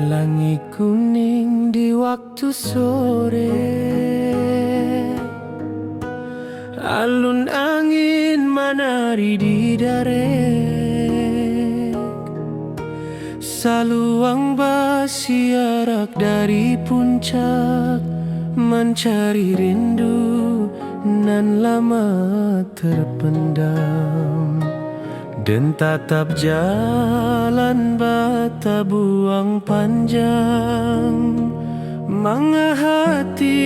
Langit kuning di waktu sore, alun angin menari di darek, saluang bersiarak dari puncak, mencari rindu nan lama terpendam. Dan tatap jalan bata buang panjang, manga hati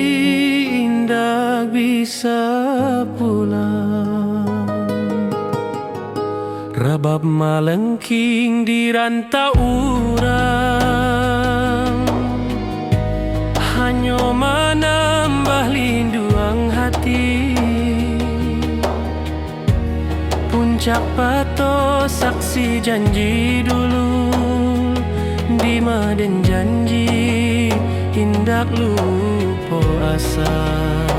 indah bisa pulang. Rabab malengking di rantau urang, hanya menambah linduang hati. Puncak Pato saksi janji dulu, di maden janji hindak lupa asal.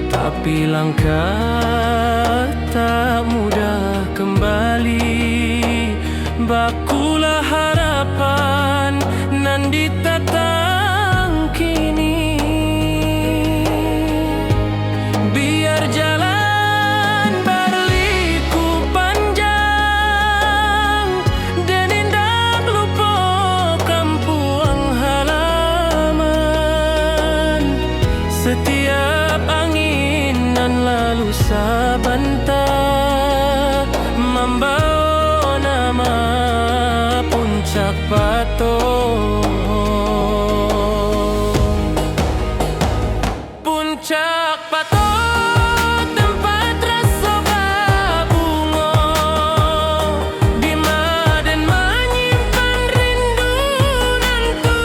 Tapi langkah tak mudah kembali, bakulah harapan nan ditatang kini. Biar jalan setiap angin nan lalu sabanta, membawa nama Puncak Pato. Puncak Pato tempat rasa berbunga, di maden menyimpan rindu nantu.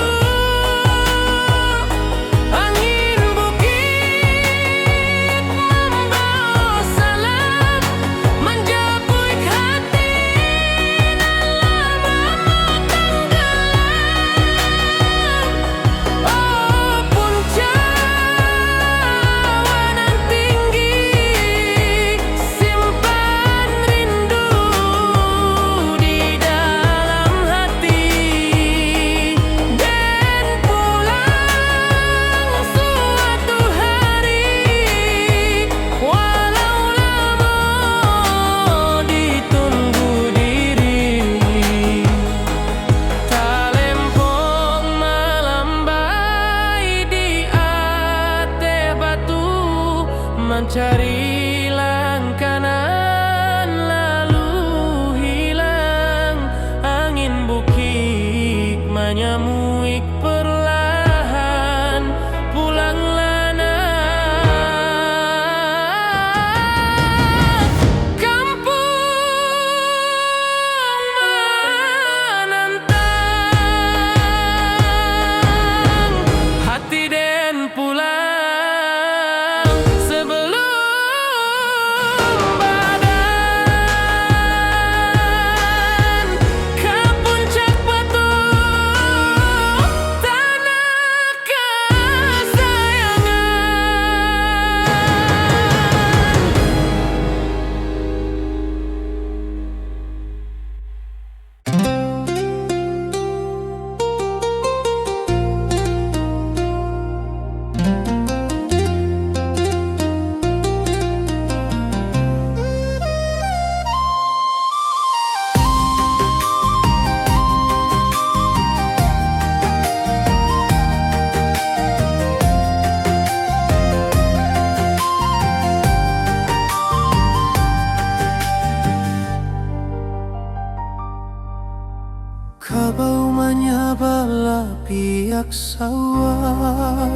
Angin bukit membawa salam, menjapui hati nan lama tenggelam. Oh puncak nan tinggi, simpan rindu di dalam hati. Dan pulang suatu hari, walau lama ditunggu diri. Talempong melambai di ate batu, mencari langkanan lalu hilang. Angin bukit menyamuik perlahan, pulanglah nak kampung menantang. Hati den pulang sebelum badan ke Puncak Pato, tanah kesayangan. Kabau menyabala pihak sawah,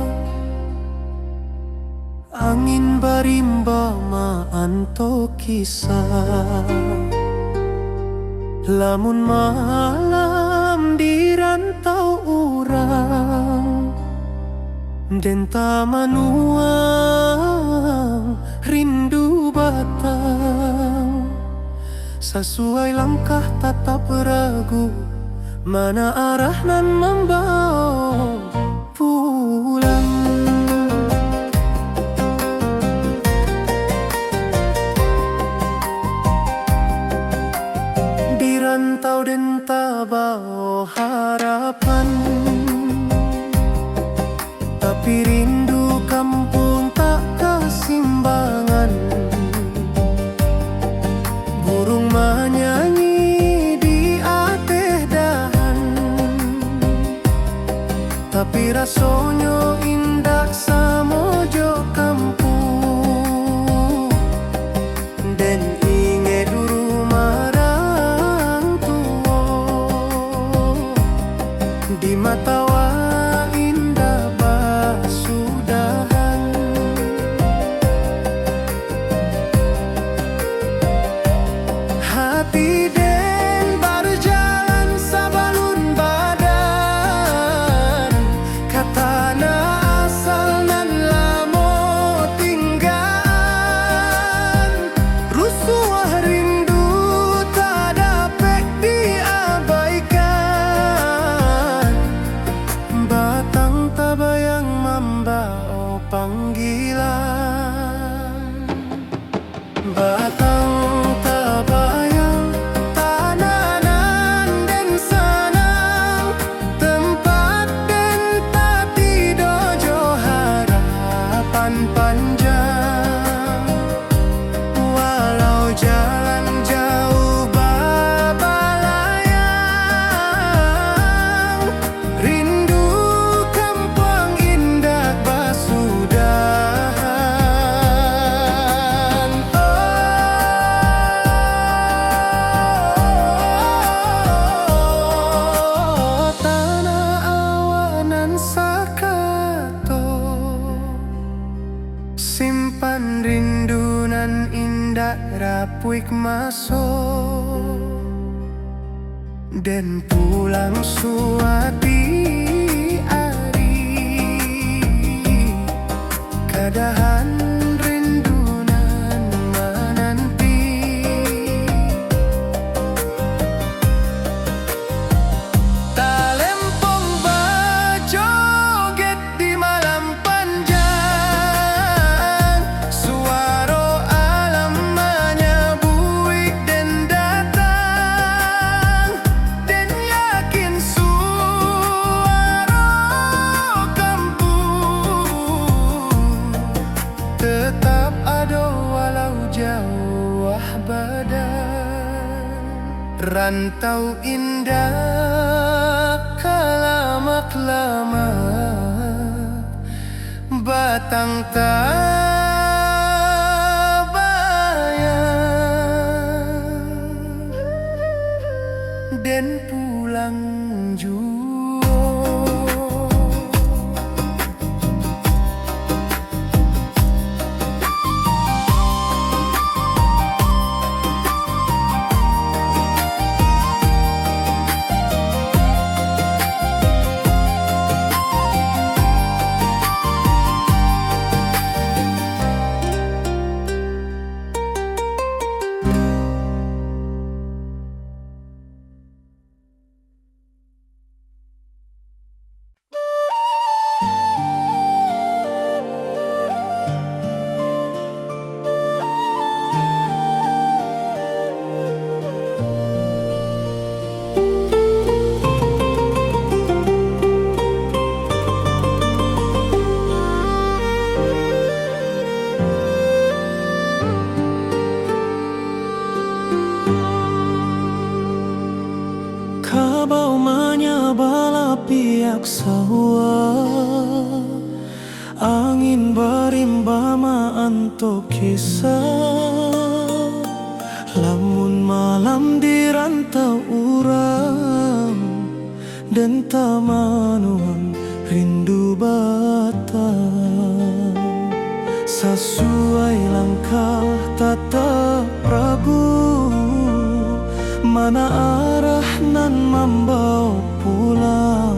angin barimba maanto kisah. Lamun malam di rantau urang, denta manuang rindu batang. Sesuai langkah tatap ragu, Mana arah nan membawa pulang. Di rantau dan tak bawa harapan, tapi rindu kampung tak kesimbangan. Burung menyanyi di ateh dahan, tapi rasanya indah samojo kampung. Dan inget rumah orang tua di mata indah basudahan. Hati den berjalan sabalun badan, katana asal nan lamo tinggal. Rusuh rindu tak dapat diabaikan, batang tabayang membawa panggilan. Batang tabayang tananan dan sanang, tempat dan tati dojo harapan panjang. Walau jalan jauh babalayang, rindu kampung indah basudahan. Oh, tanah awanan sakato, simpan rindu nan indah rapuik masuk, dan pulang suati ari. Kadahan rindu nan menanti, talempong bajoget di malam panjang. Suara alam menyabuik dan datang, dan yakin suara kampung tetap ada walau jauh badan. Rantau indah kalamak lama, batang tabayang dan pulang jua. Kabau menyabala piak sawah, angin berimba maanto kisah. Lamun malam di rantau urang, dan tamanuan rindu batang. Sesuai langkah tata Prabu, mana arah nan membawa pulang.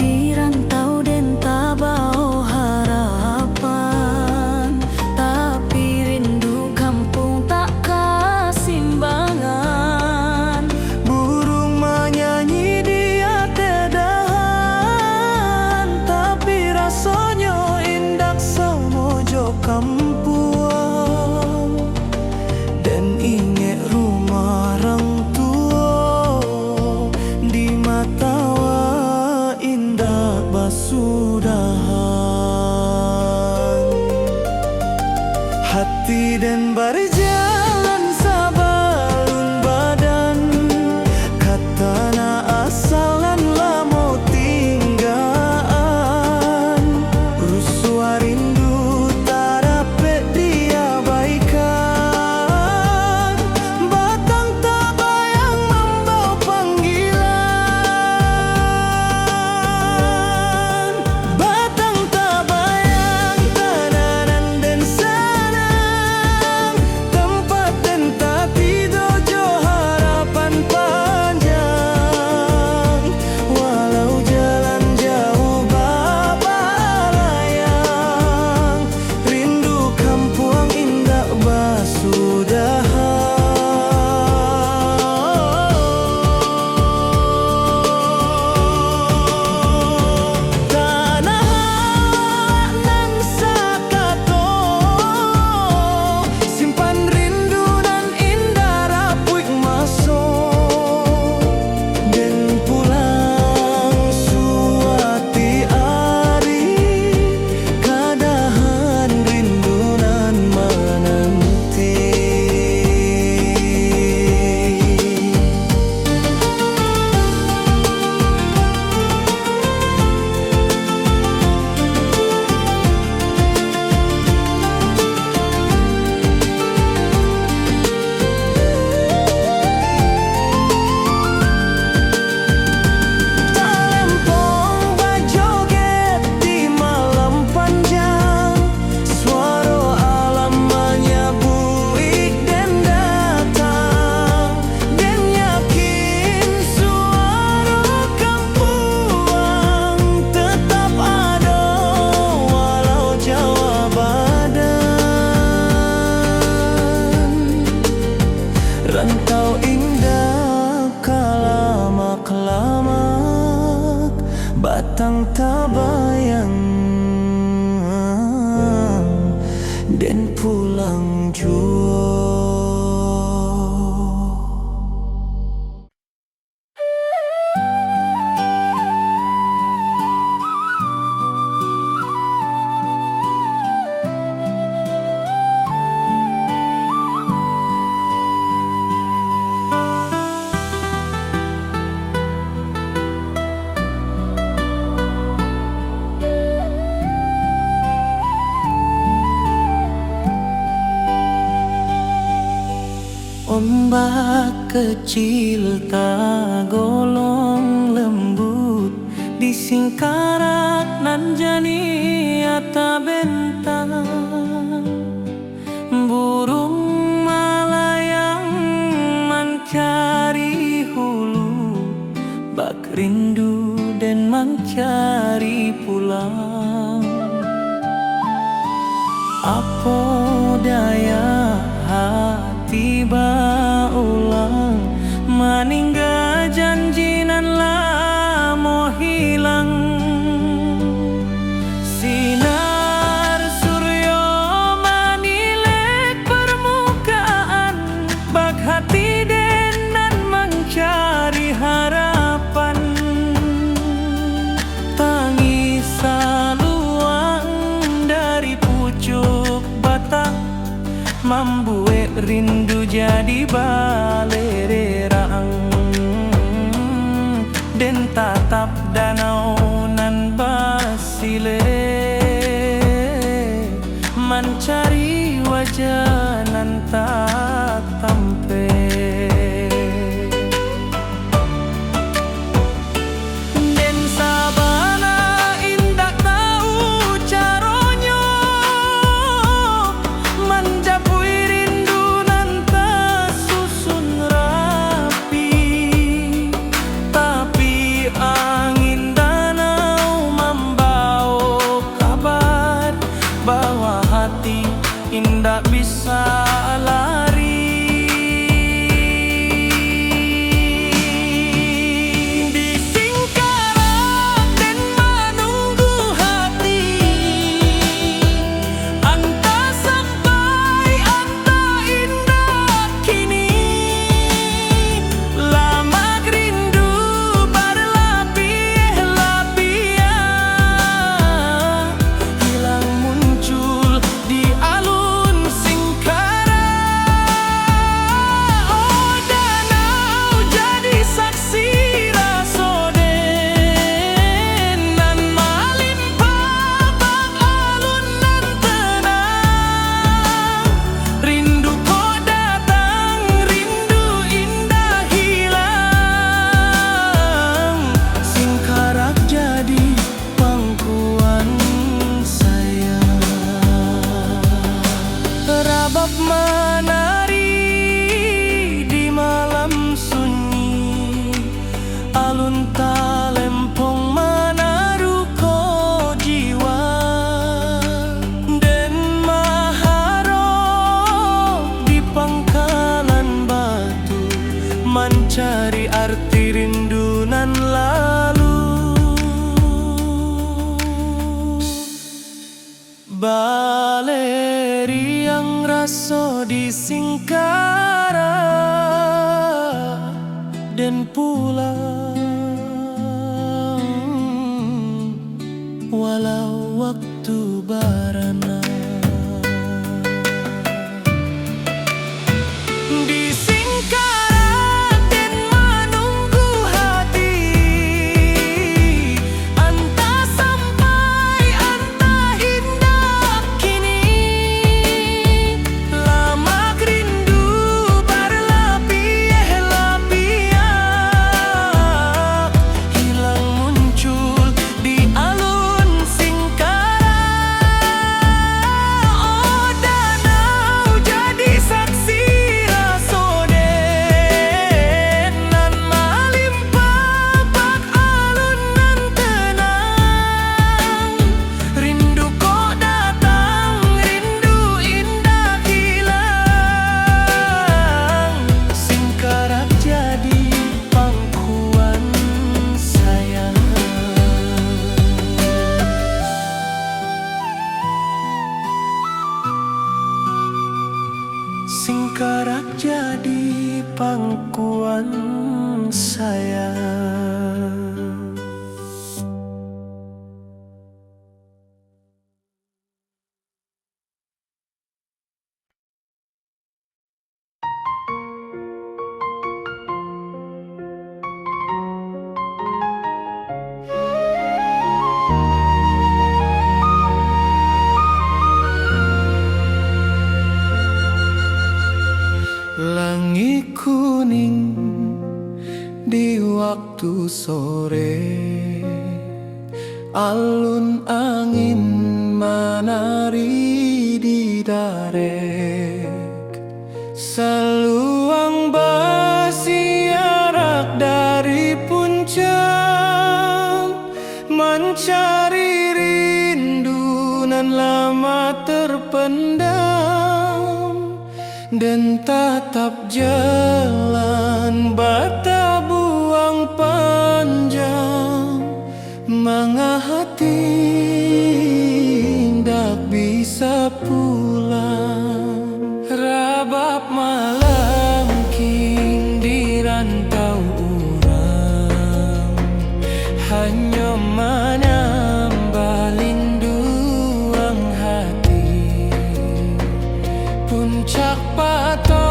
Di rantau dan tak bawa harapan, tapi rindu kampung tak kasih ingat rumah orang tua di mata indah basudahan hati dan berjalan sabalun badan katana asalan lamo tinggaan rusua rindu tak dapat diabaikan batang tak bayang membawa panggilan batang tak bayang tananan dan sanang tempat dan tak tidur jo harapan panjang walau jalan jauh bapa layang rindu kampung indah basudahan tanah nan sakato simpan rindu nan indah rapuik masuk dan pulang suati ari kadahan rindu nan menanti Talempong berjoget di malam panjang suara alam menyebut dan datang dan yakin suara kampung tetap ada walau jauh badan rantau indah kelamak batang tak bayang dan pulang jua. Ombak kecil tak golong lembut di singkarak nan jani ata bentang burung malayang mencari hulu bak rindu dan mencari pulang apa daya hati ulang meninggal janji nan lamo hilang sinar suryo manilek permukaan bak hati den nan mencari harapan tangis saluang dari pucuk batang membuat rindu jadi balererang dan tatap danau nan basile mencari wajah nan tak tampe dan sabana indah tahu caronyo menjapui rindu nan tak susu dan pulang, walau waktu barana. Di Singkarak dan menunggu hati, entah sampai entah hindak kini. Lama rindu berlapis-lapis, hilang muncul di alun Singkarak. Oh, danau jadi saksi rasoden, nan malimpah bak alun nan tenang. Rindu kok datang, rindu indah hilang. Singkarak jadi pangkuan sayang. Singkarak jadi pangkuan sayang. Langit kuning di waktu sore, alun angin menari di darek. Seluang bersiarak dari puncak, mencari rindu nan lama terpendam. Dan tatap jalan bata buang panjang, mengahati ndak bisa pulang. Rabab malam king di rantau urang, hanya menambah linduang hati. Puncak pato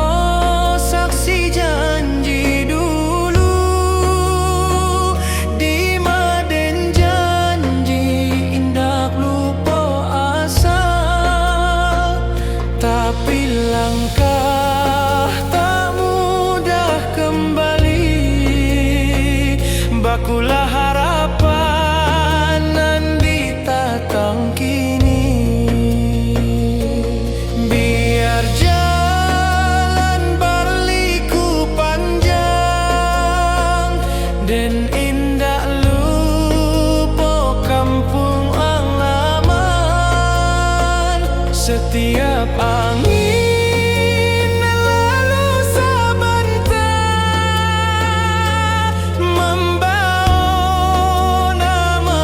saksi janji dulu, di maden janji indak lupa asal. Tapi langkah tak mudah kembali, bakulah harapan nan ditatang kini. Biar jalan berliku panjang dan indah lupa kampung halaman. Setiap angin lalu sebentar, membawa nama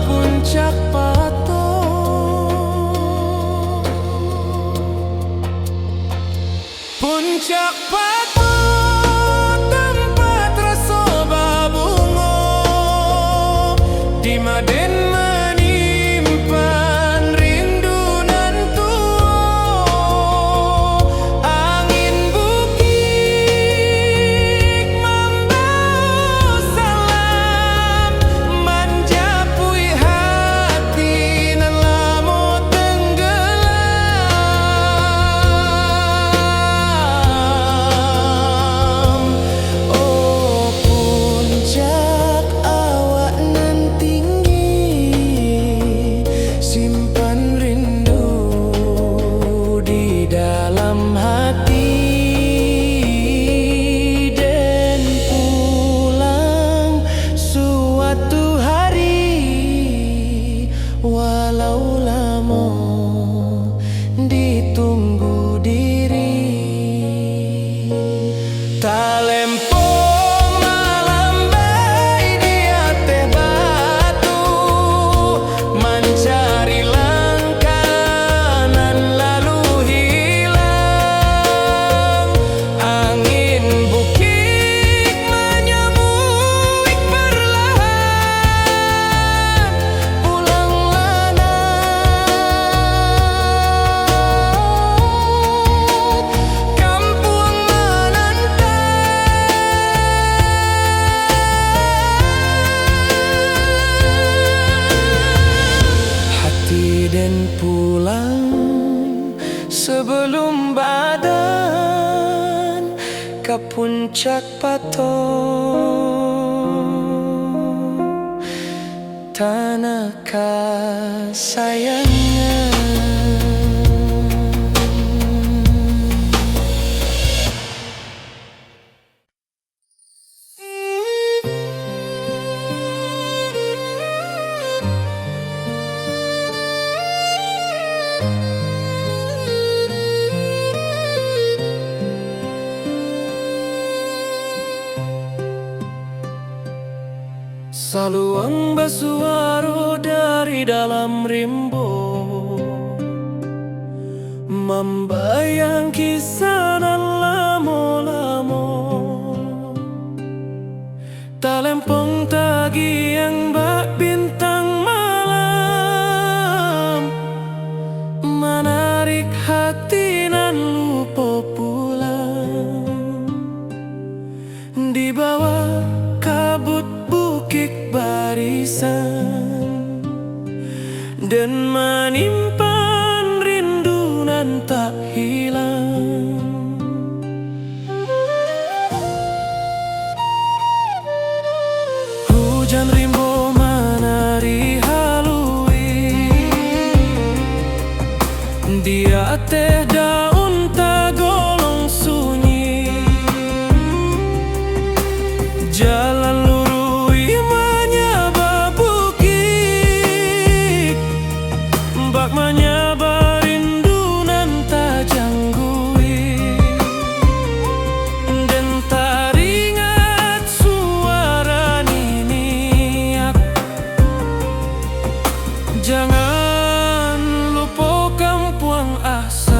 puncak pato. Puncak pato tempat rasa babungo, di maden menyimpan rindu nan tuo. Angin bukit membawa salam, menjapui hati nan lamo tenggelam. Oh, puncak awak nan tinggi, simpan rindu di dalam hati. Dan pulang suatu hari, walau lama ditunggu diri. Talempo malam bayi di atas batu, mencari langkah nan lalu hilang. Angin bukit puncak pato tanah kasayangnya. Saluang basuaro dari dalam rimbo, membayang kisah nan lamo-lamo, talempong tagi yang bak bintang malam, menarik hati nan lupa pulang. Di bawah kabut bukit barisan dan menyimpan rindu nan tak hilang. Hujan rimbo menari halui, dia teh daun tagolong sunyi, jalan lurui menyaba bukit, bak menyaba rindu nan tak janggui, dan teringat suara niniak. Jangan lupakan puang asa.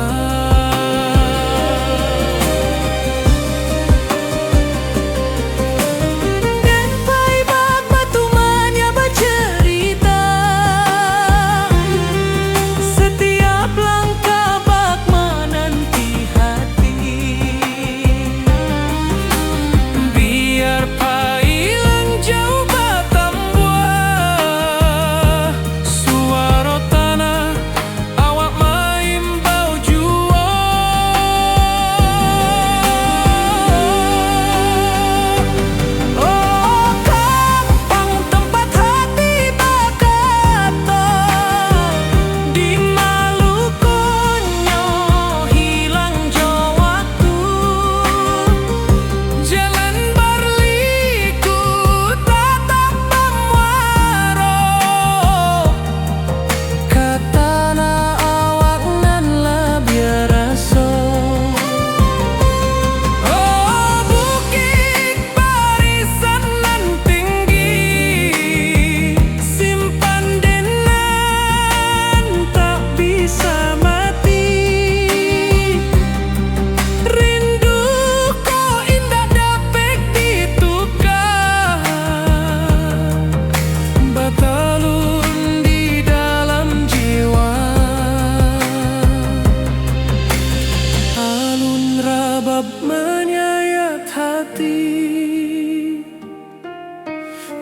Menyayat hati,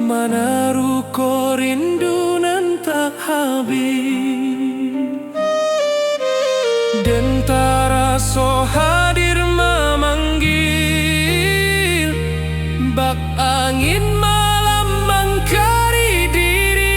menaruh ko rindu nan tak habis, dan taraso hadir memanggil, bak angin malam mengkari diri.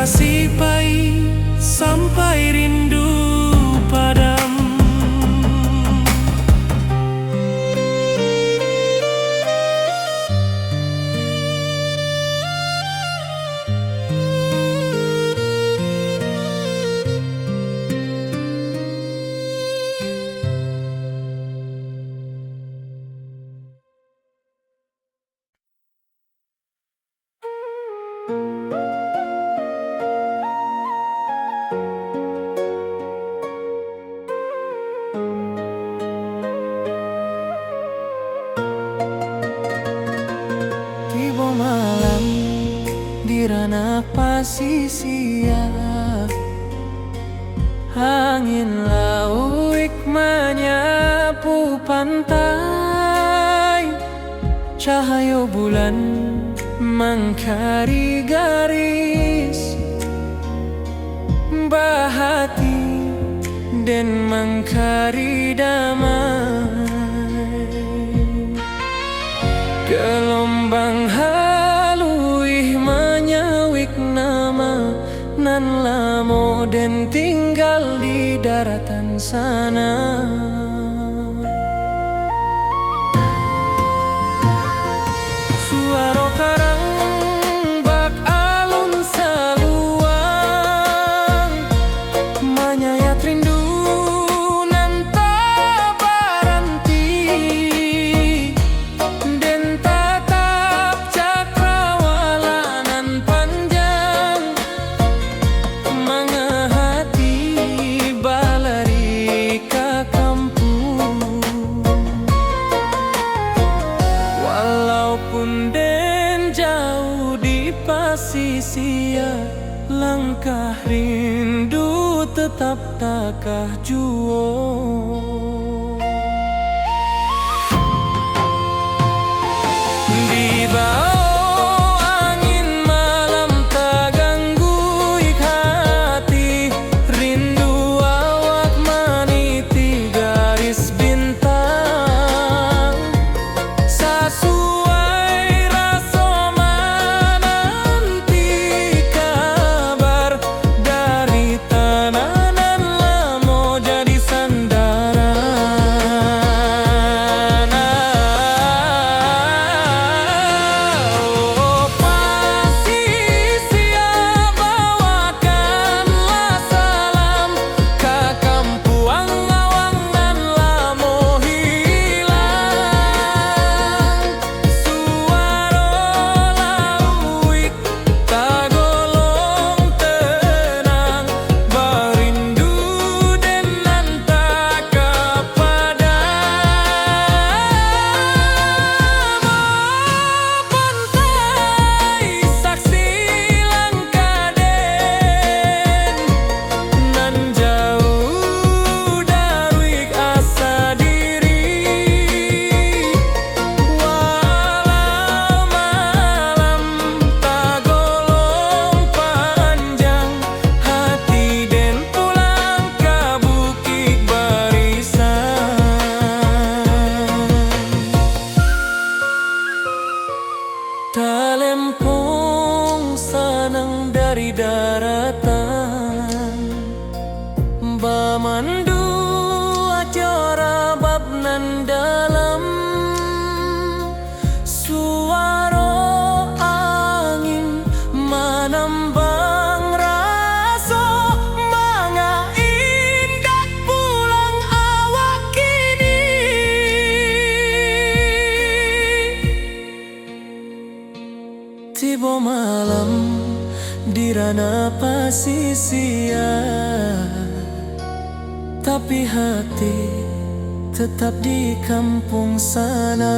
Masih pahit sampai rindu padamu. Kirana pasisia, angin lauik menyapu pantai, Cahaya bulan mangkari garis bahati dan mangkari damai. Gelombang haluih menyawik nama nan lamo dan tinggal di daratan sana. Suara karang bak alun saluang menyayat rindu nan tak berhenti dan tatap cakrawala nan panjang mengahati balari ka kampung. Walaupun den jauh di pasisia, langkah rindu tetap takah juo. Di bawah angin malam tak ganggu hati, rindu awak meniti garis bintang. Sesuai rasa menanti kabar dari tanah nan lamo jadi sandaran. Oh, pasisia bawakanlah salam ke kampuang awang nan lamo hilang. Suara lauik tagolong tenang, berindu dan nantak kepada pantai saksi langkaden nan jauh dari asa diri. Walau malam tagolong panjang, hati den pulang ke bukit barisan. Talempong sanang dari daratan, bamandu acara bab nan dalam. Suara angin menambang rasa manga indah pulang awak kini. Tiba malam di ranah pasisia, tapi hati tetap di kampung sana.